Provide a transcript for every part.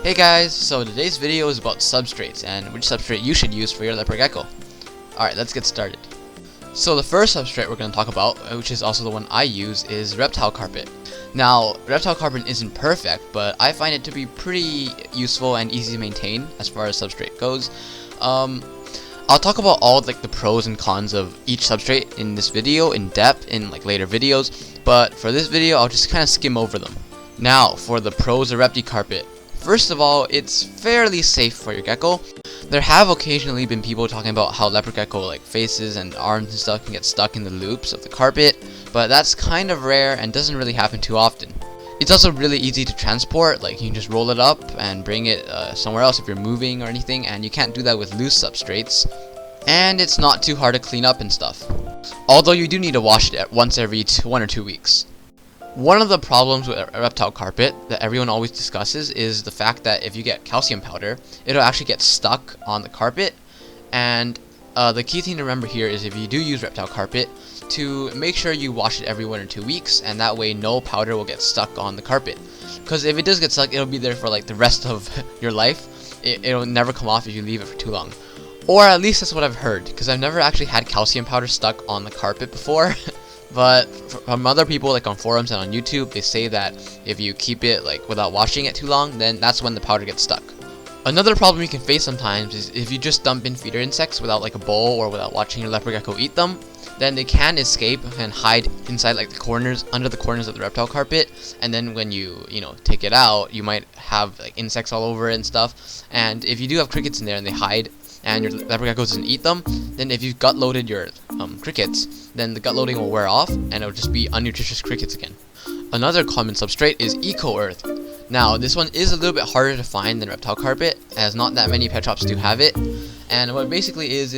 Hey guys, so today's video is about substrates and which substrate you should use for your leopard gecko. Alright, let's get started. So the first substrate we're going to talk about, which is also the one I use, is Reptile Carpet. Now, Reptile Carpet isn't perfect, but I find it to be pretty useful and easy to maintain as far as substrate goes. I'll talk about all the pros and cons of each substrate in this video in depth in later videos, but for this video I'll just kind of skim over them. Now, for the pros of Reptile Carpet. First of all, it's fairly safe for your gecko. There have occasionally been people talking about how leopard gecko faces and arms and stuff can get stuck in the loops of the carpet, but that's kind of rare and doesn't really happen too often. It's also really easy to transport, you can just roll it up and bring it somewhere else if you're moving or anything, and you can't do that with loose substrates. And it's not too hard to clean up and stuff. Although you do need to wash it once every 1 or 2 weeks. One of the problems with a reptile carpet that everyone always discusses is the fact that if you get calcium powder, it'll actually get stuck on the carpet. And the key thing to remember here is if you do use reptile carpet, to make sure you wash it every 1 or 2 weeks, and that way no powder will get stuck on the carpet. Because if it does get stuck, it'll be there for the rest of your life. It'll never come off if you leave it for too long. Or at least that's what I've heard, because I've never actually had calcium powder stuck on the carpet before. But from other people on forums and on YouTube, they say that if you keep it without washing it too long, then that's when the powder gets stuck. Another problem you can face sometimes is if you just dump in feeder insects without a bowl or without watching your leopard gecko eat them, then they can escape and hide inside the corners, under the corners of the reptile carpet, and then when you take it out, you might have insects all over it and stuff. And if you do have crickets in there and they hide and your leopard gecko doesn't eat them, then if you've gut loaded your crickets, then the gut loading will wear off and it'll just be unnutritious crickets again. Another common substrate is eco earth. Now, this one is a little bit harder to find than reptile carpet, as not that many pet shops do have it. And what it basically is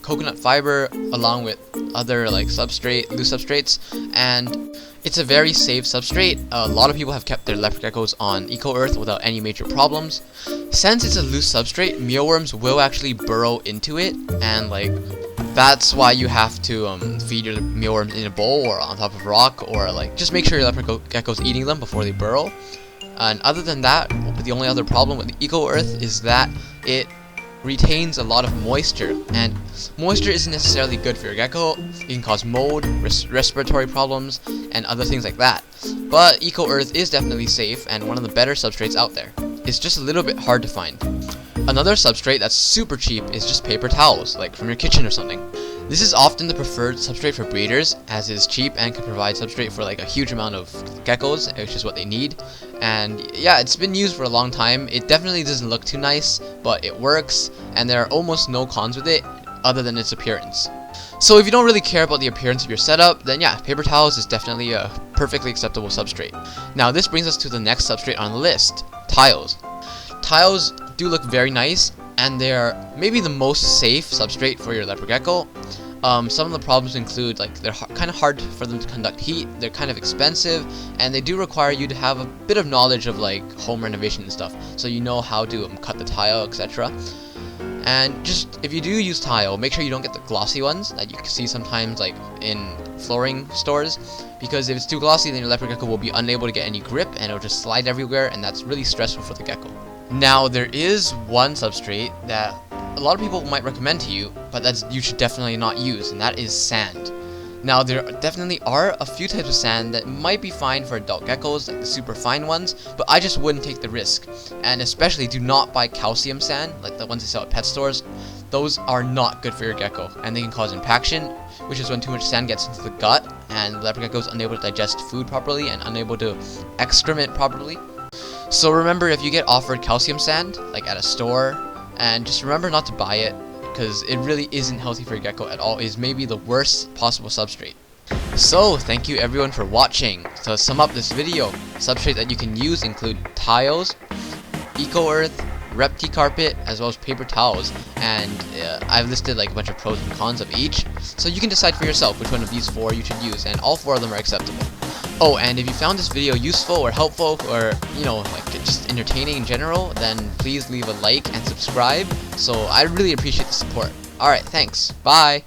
coconut fiber along with other loose substrates, and it's a very safe substrate. A lot of people have kept their leopard geckos on eco earth without any major problems. Since it's a loose substrate, mealworms will actually burrow into it, and that's why you have to feed your mealworms in a bowl or on top of a rock, or just make sure your leopard gecko's eating them before they burrow. And other than that, the only other problem with the eco earth is that it retains a lot of moisture, and moisture isn't necessarily good for your gecko. It can cause mold, respiratory problems, and other things like that. But eco earth is definitely safe and one of the better substrates out there. It's just a little bit hard to find. Another substrate that's super cheap is just paper towels, from your kitchen or something. This is often the preferred substrate for breeders, as it is cheap and can provide substrate for a huge amount of geckos, which is what they need. And yeah, it's been used for a long time. It definitely doesn't look too nice, but it works, and there are almost no cons with it other than its appearance. So if you don't really care about the appearance of your setup, then yeah, paper towels is definitely a perfectly acceptable substrate. Now this brings us to the next substrate on the list, tiles. Tiles do look very nice, and they are maybe the most safe substrate for your leopard gecko. Some of the problems include they're kind of hard for them to conduct heat, they're kind of expensive, and they do require you to have a bit of knowledge of home renovation and stuff, so you know how to cut the tile, etc. And just if you do use tile, make sure you don't get the glossy ones that you can see sometimes in flooring stores, because if it's too glossy, then your leopard gecko will be unable to get any grip and it'll just slide everywhere, and that's really stressful for the gecko. Now, there is one substrate that a lot of people might recommend to you, but you should definitely not use, and that is sand. Now, there definitely are a few types of sand that might be fine for adult geckos, the super fine ones, but I just wouldn't take the risk. And especially do not buy calcium sand, the ones they sell at pet stores. Those are not good for your gecko, and they can cause impaction, which is when too much sand gets into the gut, and the leopard gecko is unable to digest food properly and unable to excrement properly. So remember, if you get offered calcium sand, at a store, and just remember not to buy it, because it really isn't healthy for your gecko at all. It is maybe the worst possible substrate. So, thank you everyone for watching. To sum up this video, substrates that you can use include tiles, eco earth, repti carpet, as well as paper towels, and I've listed a bunch of pros and cons of each, so you can decide for yourself which one of these 4 you should use, and all 4 of them are acceptable. Oh, and if you found this video useful or helpful, or just entertaining in general, then please leave a like and subscribe. So I really appreciate the support. Alright, thanks. Bye!